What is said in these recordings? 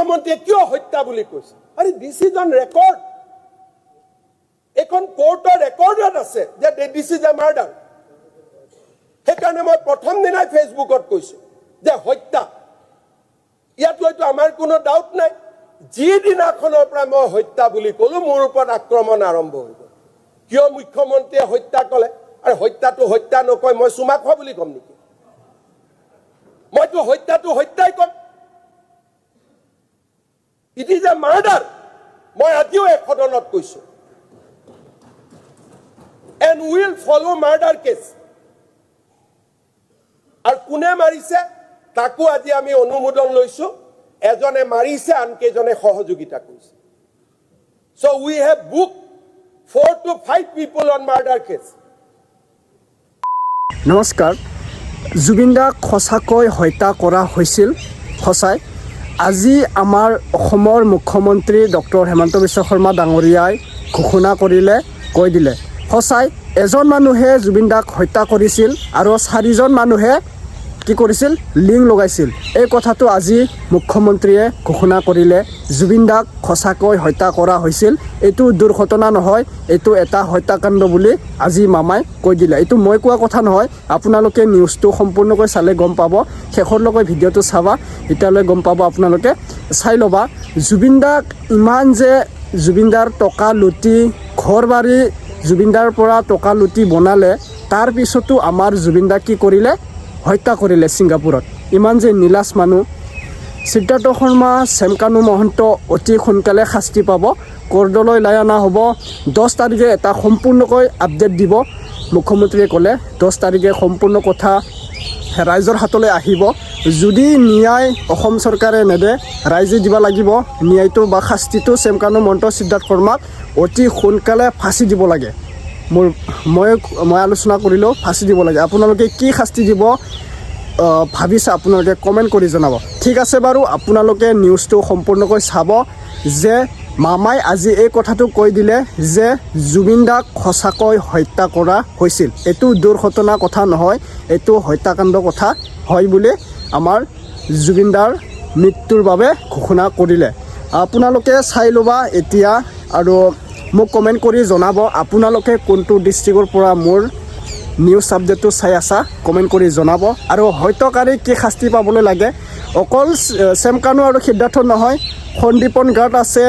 মুখ্যমন্ত্ৰীয়ে কিয় হত্যা বুলি কৈছে আৰে দিস ইজ অন ৰেকৰ্ড এখন কোৰ্টৰ ৰেকৰ্ডত আছে যে দিস ইজ এ মাৰ্ডাৰ সেইকাৰণে মই প্ৰথম দিনাই ফেচবুকত কৈছো যে হত্যা ইয়াত হয়তো আমাৰ কোনো ডাউট নাই যি দিনাখনৰ পৰা মই হত্যা বুলি ক'লো মোৰ ওপৰত আক্ৰমণ আৰম্ভ হৈ গ'ল কিয় মুখ্যমন্ত্ৰীয়ে হত্যা ক'লে আৰু হত্যাটো হত্যা নকয় মই চুমা খোৱা বুলি ক'ম নেকি মইতো হত্যাটো হত্যাই ক'ম ইট ইজ এ মাৰ্ডাৰ মই আজিও এক সদনত কৈছো and will follow murder case আৰু কোনে মাৰিছে তাকো আজি আমি অনুমোদন লৈছো এজনে মাৰিছে আনকেজনে সহযোগিতা কৰিছে so we have booked 4 to 5 people on murder case নমস্কাৰ জুবিন গাৰ্গ খোসাকৈ হত্যা কৰা হৈছিল খসাই আজি আমাৰ অসমৰ মুখ্যমন্ত্ৰী ডক্টৰ হেমন্ত বিশ্ব শৰ্মা ডাঙৰীয়াই ঘোষণা কৰিলে কৈ দিলে খসাই এজন মানুহে জুবিন গাৰ্গ হত্যা কৰিছিল আৰু 4জন মানুহে কি কৰিছিল লিং লগাইছিল এই কথাটো আজি মুখ্যমন্ত্ৰীয়ে ঘোষণা কৰিলে জুবিন গাৰ্গ খোসাকৈ হত্যা কৰা হৈছিল এটো দুৰ্ঘটনা নহয় এটো এটা হত্যাকাণ্ড বুলি আজি মামাই কৈ দিলে এটো মই কোৱা কথা নহয় আপোনালোকে নিউজটো সম্পূৰ্ণকৈ চালে গম পাব শেষৰলৈকে ভিডিঅটো চাবা এতিয়ালৈ গম পাব আপোনালোকে চাই লবা জুবিন গাৰ্গ ইমান যে জুবিন দাৰ টকা লুটি ঘৰবাৰী জুবিন দাৰ পৰা টকা লুটি বনালে তাৰ পিছতো আমাৰ জুবিন দাক কি কৰিলে হত্যা কৰিলে ছিংগাপুৰত ইমান যে নিলাজ মানুহ সিদ্ধাৰ্থ শৰ্মা চেমকানু মহন্ত অতি সোনকালে শাস্তি পাব কোৰ্টলৈ লৈ অনা হ'ব 10 তাৰিখে এটা সম্পূৰ্ণকৈ আপডেট দিব মুখ্যমন্ত্ৰীয়ে ক'লে 10 তাৰিখে সম্পূৰ্ণ কথা ৰাইজৰ হাতলৈ আহিব যদি ন্যায় অসম চৰকাৰে নেদে ৰাইজে দিব লাগিব ন্যায়টো বা শাস্তিটো চেমকানু মহন্ত সিদ্ধাৰ্থ শৰ্মাক অতি সোনকালে ফাঁচি দিব লাগে মই আলোচনা কৰিলোঁ ফাঁচি দিব লাগে আপোনালোকে কি শাস্তি দিব ভাবিছে আপোনালোকে কমেণ্ট কৰি জনাব ঠিক আছে বাৰু আপোনালোকে নিউজটো সম্পূৰ্ণকৈ চাব যে মামাই আজি এই কথাটো কৈ দিলে যে জুবিন গাৰ্গ খোসাকৈ হত্যা কৰা হৈছিল এটো দুৰ্ঘটনা কথা নহয় এটো হত্যাকাণ্ড কথা হয় বুলি আমাৰ জুবিন দাৰ মৃত্যুৰ বাবে ঘোষণা কৰিলে আপোনালোকে চাই ল'বা এতিয়া আৰু মোক কমেণ্ট কৰি জনাব আপোনালোকে কোনটো ডিষ্ট্ৰিক্টৰ পৰা মোৰ নিউজ আপডেটটো চাই আছা কমেণ্ট কৰি জনাব আৰু হত্যাকাৰী কি শাস্তি পাবলৈ লাগে অকল চেমকানু আৰু সিদ্ধাৰ্থ নহয় সন্দীপন গাৰ্ড আছে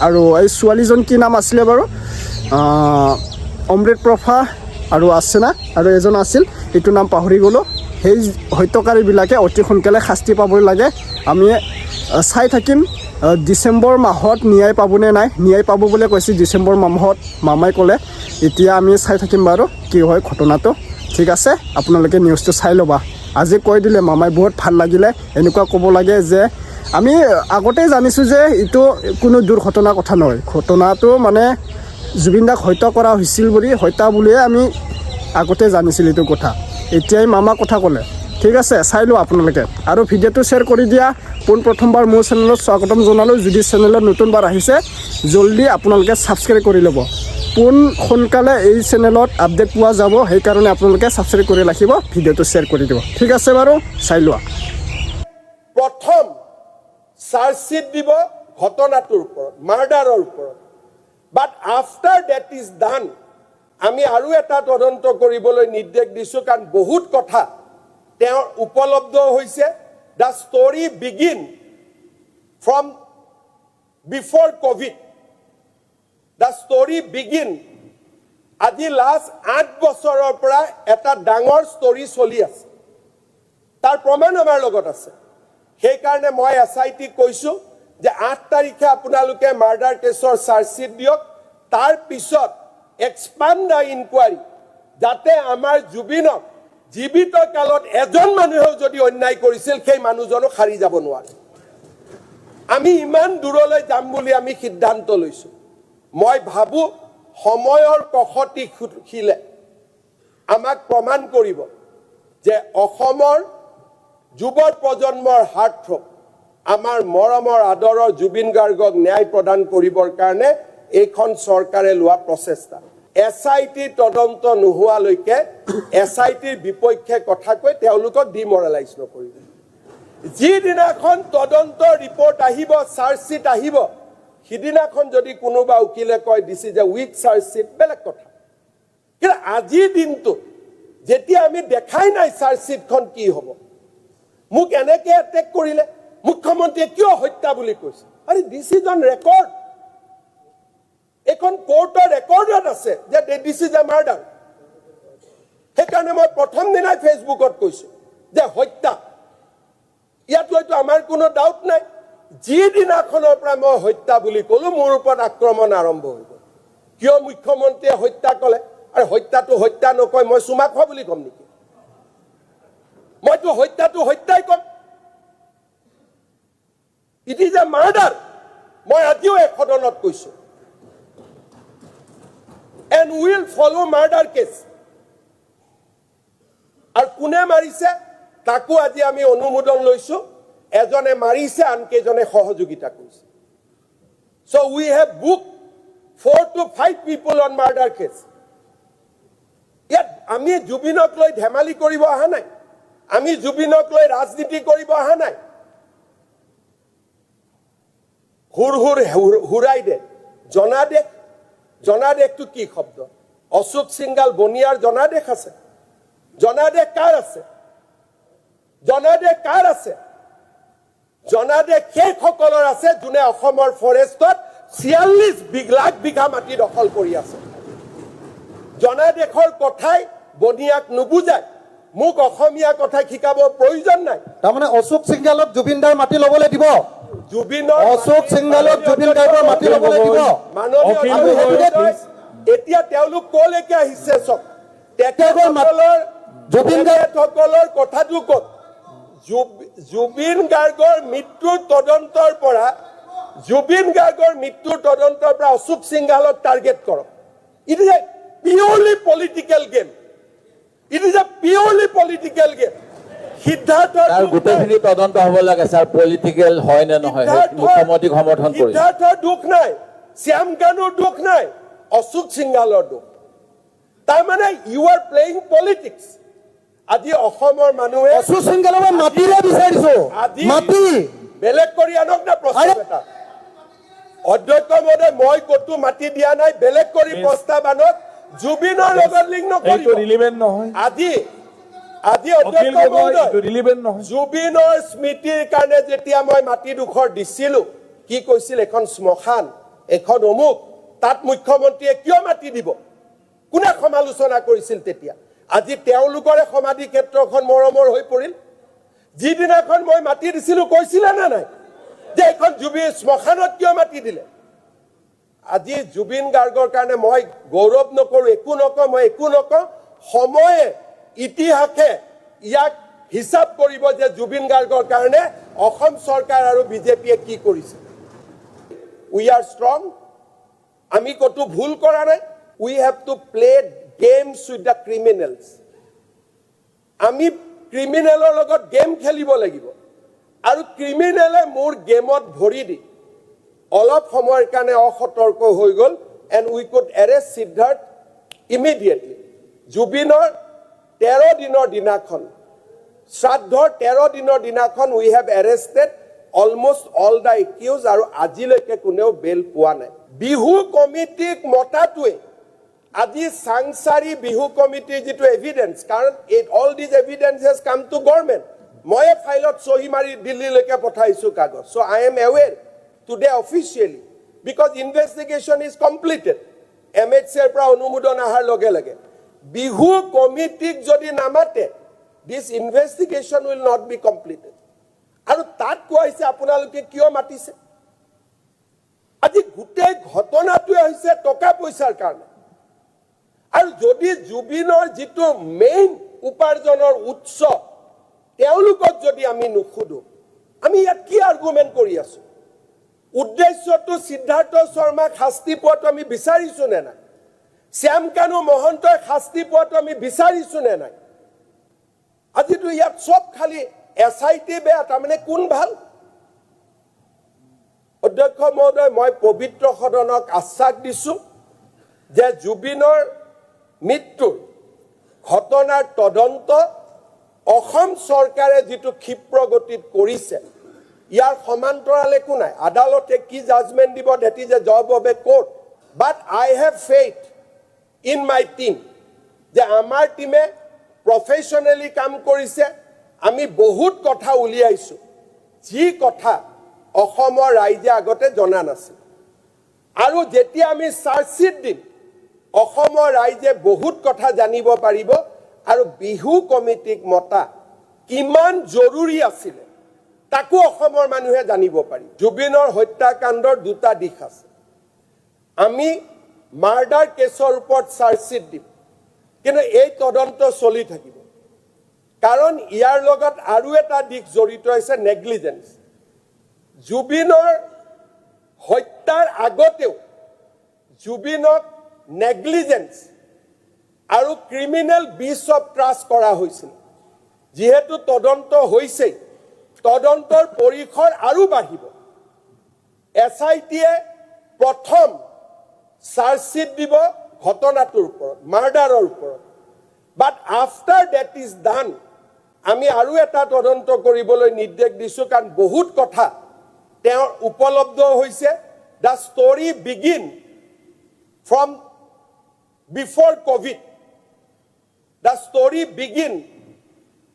আৰু এই ছোৱালীজন কি নাম আছিলে বাৰু অমৃত প্ৰভা আৰু আছে না আৰু এজন আছিল এইটো নাম পাহৰি গ'লোঁ সেই হত্যাকাৰীবিলাকে অতি সোনকালে শাস্তি পাবলৈ লাগে আমি চাই থাকিম ডিচেম্বৰ মাহত ন্যায় পাবনে নাই ন্যায় পাব বুলি কৈছে ডিচেম্বৰ মাহত মামাই ক'লে এতিয়া আমি চাই থাকিম বাৰু কি হয় ঘটনাটো ঠিক আছে আপোনালোকে নিউজটো চাই ল'বা আজি কৈ দিলে মামাই বহুত ভাল লাগিলে এনেকুৱা ক'ব লাগে যে আমি আগতেই জানিছোঁ যে এইটো কোনো দুৰ্ঘটনা কথা নহয় ঘটনাটো মানে জুবিন দাক হত্যা কৰা হৈছিল বুলি হত্যা বুলিয়ে আমি আগতে জানিছিলোঁ এইটো কথা এতিয়াই মামা কথা ক'লে ঠিক আছে চাই লওঁ আপোনালোকে আৰু ভিডিঅ'টো শ্বেয়াৰ কৰি দিয়া পোনপ্ৰথমবাৰ মোৰ চেনেলত স্বাগতম জনালোঁ যদি চেনেলত নতুনবাৰ আহিছে জলদি আপোনালোকে ছাবস্ক্ৰাইব কৰি ল'ব সোনকালে এই চেনেলত আপডেট পোৱা যাব সেইকাৰণে আপোনালোকে ছাবস্ক্ৰাইব কৰি ৰাখিব ভিডিঅ'টো শ্বেয়াৰ কৰি দিব ঠিক আছে বাৰু চাই লোৱা প্ৰথম চাৰ্জশ্বিট দিব ঘটনাটোৰ ওপৰত মাৰ্ডাৰৰ ওপৰত বাট আফটাৰ ডেট ইজ ডান আমি আৰু এটা তদন্ত কৰিবলৈ নিৰ্দেশ দিছোঁ কাৰণ বহুত কথা তেওঁৰ উপলব্ধ হৈছে the story begin from before Covid the story begin আজি লাষ্ট 8 বছৰৰ পৰা এটা ডাঙৰ ষ্টৰী চলি আছে তাৰ প্ৰমাণ আমাৰ লগত আছে সেইকাৰণে মই এছআইটি কৈছোঁ যে 8 তাৰিখে আপোনালোকে মাৰ্ডাৰ কেছৰ চাৰ্জশ্বিট দিয়ক তাৰ পিছত এক্সপাণ্ড দ্য ইনকুৱাৰী যাতে আমাৰ জুবিনক জীৱিত কালত এজন মানুহেও যদি অন্যায় কৰিছিল সেই মানুহজনক হাৰি যাব নোৱাৰে আমি ইমান দূৰলৈ যাম বুলি আমি সিদ্ধান্ত লৈছোঁ মই ভাবোঁ সময়ৰ কখতি খিলে আমাক প্ৰমাণ কৰিব যে অসমৰ যুৱ প্ৰজন্মৰ হাৰ্টথ্ৰব আমাৰ মৰমৰ আদৰৰ জুবিন গাৰ্গক ন্যায় প্ৰদান কৰিবৰ কাৰণে এইখন চৰকাৰে লোৱা প্ৰচেষ্টা এছআইটি তদন্ত নোহোৱালৈকে এছআইটিৰ বিপক্ষে কথা কৈ তেওঁলোকক ডিমৰালাইজ নকৰিব যিদিনাখন তদন্ত ৰিপৰ্ট আহিব চাৰ্জশ্বিট আহিব সিদিনাখন যদি কোনোবা উকিলে কয় this is a weak chargesheet বেলেগ কথা কিন্তু আজিৰ দিনটো যেতিয়া আমি দেখাই নাই চাৰ্জশ্বিটখন কি হ'ব মোক এনেকে এটেক কৰিলে মুখ্যমন্ত্ৰীয়ে কিয় হত্যা বুলি কৈছে আৰে দিছ ইজ অন ৰেকৰ্ড এখন কোৰ্টৰ ৰেকৰ্ডত আছে যে দিছ ইজ এ মাৰ্ডাৰ সেইকাৰণে মই প্ৰথম দিনাই ফেচবুকত কৈছো যে হত্যা ইয়াত লৈতো আমাৰ কোনো ডাউট নাই যিদিনাখনৰ পৰা মই হত্যা বুলি ক'লো মোৰ ওপৰত আক্ৰমণ আৰম্ভ হৈ গ'ল কিয় মুখ্যমন্ত্ৰীয়ে হত্যা ক'লে আৰু হত্যাটো হত্যা নকয় মই চুমা খোৱা বুলি ক'ম নেকি মইতো হত্যাটো হত্যাই ক'ম ইট ইজ এ মাৰ্ডাৰ মই আজিও এক সদনত কৈছো and will follow murder case আৰু কোনে মাৰিছে তাকো আজি আমি অনুমোদন লৈছো এজনে মাৰিছে আনকেজনে সহযোগিতা কৰিছে so we have booked 4 to 5 people on murder case ইয়াত আমি জুবিনক লৈ ধেমালি কৰিব অহা নাই আমি জুবিনক লৈ ৰাজনীতি কৰিব অহা নাই হুৰাই দে জনাদেশটো কি শব্দ অশোক সিংগাল বনিয়াৰ জনাদেশ আছে জনাদেশ কাৰ আছে জনাদেশ সেইসকলৰ আছে যোনে অসমৰ ফৰেষ্টত 46 লাখ বিঘা মাটি দখল কৰি আছে জনাদেশৰ কথাই বনিয়াক নুবুজায় মোক অসমীয়া কথা শিকাব প্ৰয়োজন নাই তাৰমানে অশোক সিংগালক জুবিনদাৰ মাটি ল'বলৈ দিব জুবিনৰ অশোক সিংগালক জুবিন গাৰ্গৰ মাটি ল'বলৈ দিব এতিয়া তেওঁলোক কলৈকে আহিছে চব তেখেতসকলৰ জুবিন গাৰ্গসকলৰ কথাটো ক'ত জুবিন গাৰ্গৰ মৃত্যুৰ তদন্তৰ পৰা অশোক সিংগালক টাৰ্গেট কৰক it is A purely political game সিদ্ধাৰ্থৰ গোটেইখিনি তদন্ত হ'ব লাগে স্যাৰ পলিটিকেল হয় নে নহয় মুখ্যমন্ত্ৰীক সমৰ্থন কৰি সিদ্ধাৰ্থৰ দুখ নাই শ্যাম কানুৰ দুখ নাই অশোক সিংগালৰ দুখ তাৰমানে ইউ আৰ প্লেয়িং পলিটিক্স আজি অসমৰ মানুহে অশোক সিংগালক মাটিৰে বিচাৰিছো মাটি বেলেগ কৰি আনক না প্ৰস্তাৱ এটা অধ্যক্ষ মহোদয় মই কতো মাটি দিয়া নাই বেলেগ কৰি প্ৰস্তাৱ আনক জুবিনৰ লগত লিংক নকৰিব এইটো ৰিলেভেন্ট নহয় আজি অধ্যক্ষ মহোদয় ৰিলেভেন্ট নহয় জুবিনৰ স্মৃতিৰ কাৰণে যেতিয়া মই মাটি দুখৰ দিছিলো কি কৈছিল এখন শ্মশান এখন অমুক তাত মুখ্যমন্ত্ৰীয়ে কিয় মাটি দিব কোনে সমালোচনা কৰিছিল তেতিয়া আজি তেওঁলোকৰে সমাধি ক্ষেত্ৰখন মৰমৰ হৈ পৰিল যিদিনাখন মই মাটি দিছিলো কৈছিলে না নাই যে এখন জুবিন শ্মশানত কিয় মাটি দিলে আজি জুবিন গাৰ্গৰ কাৰণে মই গৌৰৱ নকৰো একো নকওঁ সময়ে ইতিহাসে ইয়াক হিচাপ কৰিব যে জুবিন গাৰ্গৰ কাৰণে অসম চৰকাৰ আৰু বিজেপিয়ে কি কৰিছে উই আৰ ষ্ট্ৰং আমি কতো ভুল কৰা নাই we have to play games with the criminals আমি ক্ৰিমিনেলৰ লগত গেম খেলিব লাগিব আৰু ক্ৰিমিনেলে মোৰ গেমত ভৰি দি অলপ সময়ৰ কাৰণে অসতৰ্ক হৈ গ'ল and we could arrest Siddharth immediately জুবিনৰ 13 দিনৰ দিনাখন শ্ৰাদ্ধৰ 13 দিনৰ দিনাখন we have arrested almost all the accused আৰু আজিলৈকে কোনেও বেল পোৱা নাই বিহু কমিটিক মতাটোৱে আজি সাংসাৰী বিহু কমিটিৰ যিটো এভিডেন্স কাৰণ all these evidence has come to government মই ফাইলত সহি মাৰি দিল্লীলৈকে পঠাইছো কাগজ so I am aware today officially because investigation is completed MHC ৰ পৰা অনুমোদন আহাৰ লগে লগে বিহু কমিটিক যদি নামাতে this investigation will not be completed আৰু তাত কোৱাইছে আপোনালোকে কিয় মাতিছে আজি গোটেই ঘটনাটোৱে হৈছে টকা পইচাৰ কাৰণে আৰু যদি জুবিনৰ যিটো মেইন উপাৰ্জনৰ উৎস তেওঁলোকক যদি আমি নুখুদো আমি ইয়াত কি আৰ্গুমেণ্ট কৰি আছো উদ্দেশ্যটো সিদ্ধাৰ্থ শৰ্মাক শাস্তি পোৱাটো আমি বিচাৰিছো নে নাই শ্যাম কানু মহন্তই শাস্তি পোৱাটো আমি বিচাৰিছো নে নাই আজিতো ইয়াত সব খালি এছআইটি বেয়া তাৰমানে কোন ভাল অধ্যক্ষ মহোদয় মই পবিত্ৰ সদনক আশ্বাস দিছো যে জুবিনৰ মৃত্যুৰ ঘটনাৰ তদন্ত অসম চৰকাৰে যিটো ক্ষিপ্ৰ গতিত কৰিছে ইয়াৰ সমান্তৰাল একো নাই আদালতে কি জাজমেণ্ট দিব that is a job of a court but I have faith in my team যে আমাৰ টিমে প্ৰফেশনালি কাম কৰিছে আমি বহুত কথা উলিয়াইছো যি কথা অসমৰ ৰাইজে আগতে জনা নাছিল আৰু যেতিয়া আমি চাৰ্জশিট দিম অসমৰ ৰাইজে বহুত কথা জানিব পাৰিব আৰু বিহু কমিটিক মতা কিমান জৰুৰী আছিল তাকো অসমৰ মানুহে জানিব পাৰি জুবিনৰ হত্যাকাণ্ডৰ দুটা দিশ আছে আমি মাৰ্ডাৰ কেছৰ ওপৰত চাৰ্জশিট দিম কিন্তু এই তদন্ত চলি থাকিব কাৰণ ইয়াৰ লগত আৰু এটা দিশ জড়িত আছে নেগলিজেন্স জুবিনৰ হত্যাৰ আগতেও জুবিনক নেগলিজেন্স আৰু ক্ৰিমিনেল ব্ৰিচ অফ ট্ৰাষ্ট কৰা হৈছিল যেহেতু তদন্ত হৈছে তদন্তৰ পৰিসৰ আৰু বাঢ়িব এছআইটিয়ে প্ৰথম চাৰ্জশিট দিব ঘটনাটোৰ ওপৰত মাৰ্ডাৰৰ ওপৰত বাট আফটাৰ দ্যাট ইজ ডান আমি আৰু এটা তদন্ত কৰিবলৈ নিৰ্দেশ দিছো কাৰণ বহুত কথা তেওঁৰ উপলব্ধ হৈছে the story begin from before Covid the story begin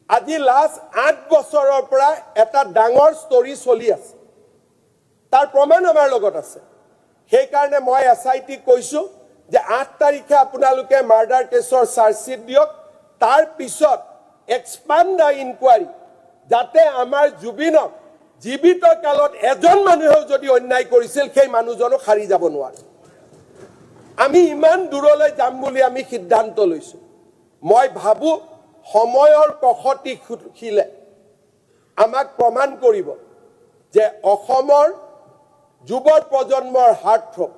আজি লাষ্ট 8 বছৰৰ পৰা এটা ডাঙৰ ষ্টৰী চলি আছে তাৰ প্ৰমাণ আমাৰ লগত আছে সেইকাৰণে মই এছআইটি কৈছো যে 8 তাৰিখে আপোনালোকে মাৰ্ডাৰ কেছৰ চাৰ্জশিট দিয়ক তাৰ পিছত এক্সপান্ড দ্য ইনকুৱাৰী যাতে আমাৰ জুবিনক জীৱিত কালত এজন মানুহেও যদি অন্যায় কৰিছিল সেই মানুহজনক হাৰি যাব নোৱাৰে আমি ইমান দূৰলৈ যাম বুলি আমি সিদ্ধান্ত লৈছো মই ভাবো সময়ৰ কখতি খিলে আমাক প্ৰমাণ কৰিব যে অসমৰ যুৱ প্ৰজন্মৰ হাৰ্টথ্ৰব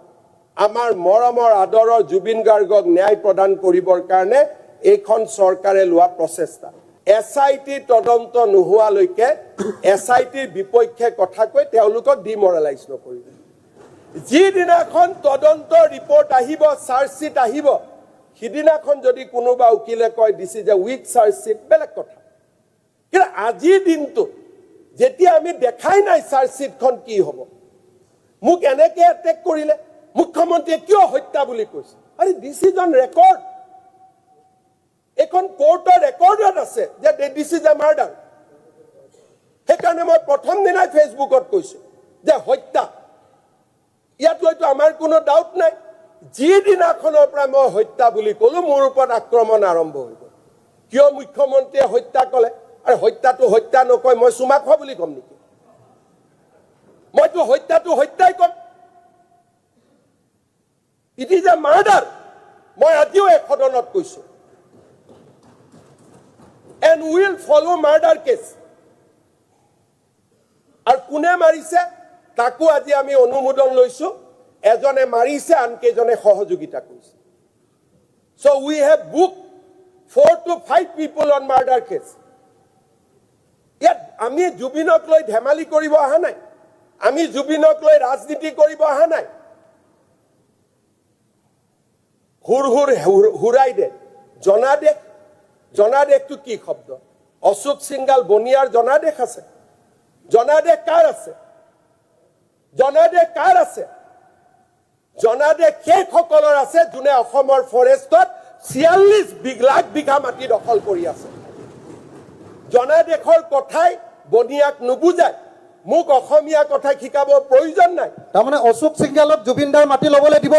আমাৰ মৰমৰ আদৰৰ জুবিন গাৰ্গক ন্যায় প্ৰদান কৰিবৰ কাৰণে এইখন চৰকাৰে লোৱা প্ৰচেষ্টা এছআইটি তদন্ত নোহোৱালৈকে এছআইটিৰ বিপক্ষে কথা কৈ তেওঁলোকক ডিমৰালাইজ নকৰিব যিদিনাখন তদন্ত ৰিপৰ্ট আহিব চাৰ্জশিট আহিব সিদিনাখন যদি কোনোবা উকিলে কয় দিছ ইজ এ উইক চাৰ্জশিট বেলেগ কথা কিন্তু আজিৰ দিনটো যেতিয়া আমি দেখাই নাই চাৰ্জশিটখন কি হ'ব মোক এনেকৈ এটেক কৰিলে মুখ্যমন্ত্ৰীয়ে কিয় হত্যা বুলি কৈছে আৰে দিছ ইজ অন ৰেকৰ্ড এখন কোৰ্টৰ ৰেকৰ্ডত আছে যে দিছ ইজ এ মাৰ্ডাৰ সেইকাৰণে মই প্ৰথম দিনাই ফেচবুকত কৈছো যে হত্যা ইয়াত হয়তো আমাৰ কোনো ডাউট নাই যিদিনাখনৰ পৰা মই হত্যা বুলি ক'লো মোৰ ওপৰত আক্ৰমণ আৰম্ভ হৈ গ'ল কিয় মুখ্যমন্ত্ৰীয়ে হত্যা ক'লে আৰু হত্যাটো হত্যা নকয় মই চুমা খোৱা বুলি ক'ম নেকি মইতো হত্যাটো হত্যাই ক'ম ইট ইজ এ মাৰ্ডাৰ মই আজিও এক সদনত কৈছো and will follow murder case আৰু কোনে মাৰিছে তাকো আজি আমি অনুমোদন লৈছো এজনে মাৰিছে আনকেজনে সহযোগিতা কৰিছে so we have booked 4 to 5 people on murder case ইয়াত আমি জুবিনক লৈ ধেমালি কৰিব অহা নাই আমি জুবিনক লৈ ৰাজনীতি কৰিব অহা নাই হুৰাই দে জনাদেশটো কি শব্দ অশোক সিংগাল বনিয়াৰ জনাদেশ আছে জনাদেশ কাৰ আছে জনাদেশ সেইসকলৰ আছে যোনে অসমৰ ফৰেষ্টত 46 লাখ বিঘা মাটি দখল কৰি আছে জনাদেশৰ কথাই বনিয়াক নুবুজায় মোক অসমীয়া কথা শিকাব প্ৰয়োজন নাই তাৰমানে অশোক সিংগালক জুবিনদাৰ মাটি ল'বলৈ দিব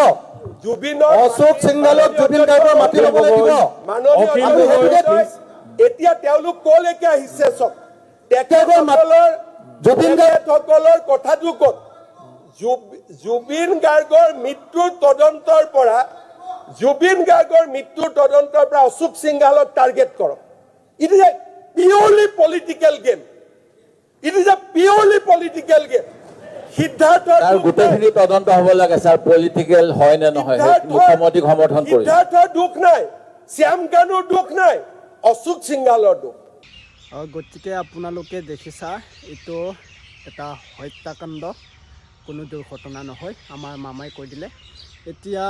জুবিনৰ অশোক সিংগালক জুবিন গাৰ্গৰ মাটি ল'বলৈ দিব এতিয়া তেওঁলোক কলৈকে আহিছে চব জুবিন তেখেতসকলৰ কথাটো ক'ত জুবিন গাৰ্গৰ মৃত্যুৰ তদন্তৰ পৰা অশোক সিংগালক টাৰ্গেট কৰক it is a purely political game সিদ্ধাৰ্থৰ গোটেইখিনি তদন্ত হ'ব লাগে স্যাৰ পলিটিকেল হয় নে নহয় মুখ্যমন্ত্ৰীক সমৰ্থন কৰি সিদ্ধাৰ্থৰ দুখ নাই শ্যাম কানুৰ দুখ নাই অশোক সিংগালৰ দুখ গতিকে আপোনালোকে দেখিছা এইটো এটা হত্যাকাণ্ড কোনো দুৰ্ঘটনা নহয় আমাৰ মামাই কৈ দিলে এতিয়া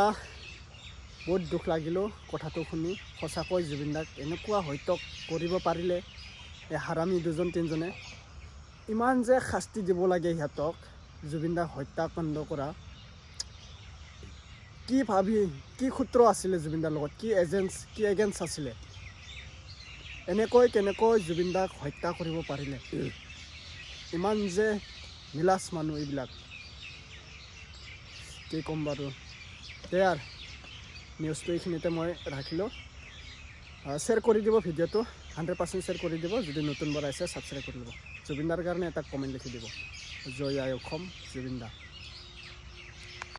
বহুত দুখ লাগিলেও কথাটো শুনি সঁচাকৈ জুবিনদাক এনেকুৱা হত্যা কৰিব পাৰিলে এই হাৰামি দুজন তিনিজনে ইমান যে শাস্তি দিব লাগে সিহঁতক জুবিন দাক হত্যাকাণ্ড কৰা কি ভাবি কি সূত্ৰ আছিলে জুবিন দাৰ লগত কি এজেঞ্চ আছিলে কেনেকৈ জুবিন দাক হত্যা কৰিব পাৰিলে ইমান যে নীলাজ মানুহ এইবিলাক কি ক'ম বাৰু দেয়াৰ নিউজটো এইখিনিতে মই ৰাখিলোঁ শ্বেয়াৰ কৰি দিব ভিডিঅ'টো 100% শ্বেয়াৰ কৰি দিব যদি নতুনবাৰ আছে ছাবস্ক্ৰাইব কৰি ল'ব জুবিন দাৰ কাৰণে এটা কমেণ্ট লিখি দিব জয় আই অসম জুবিন দা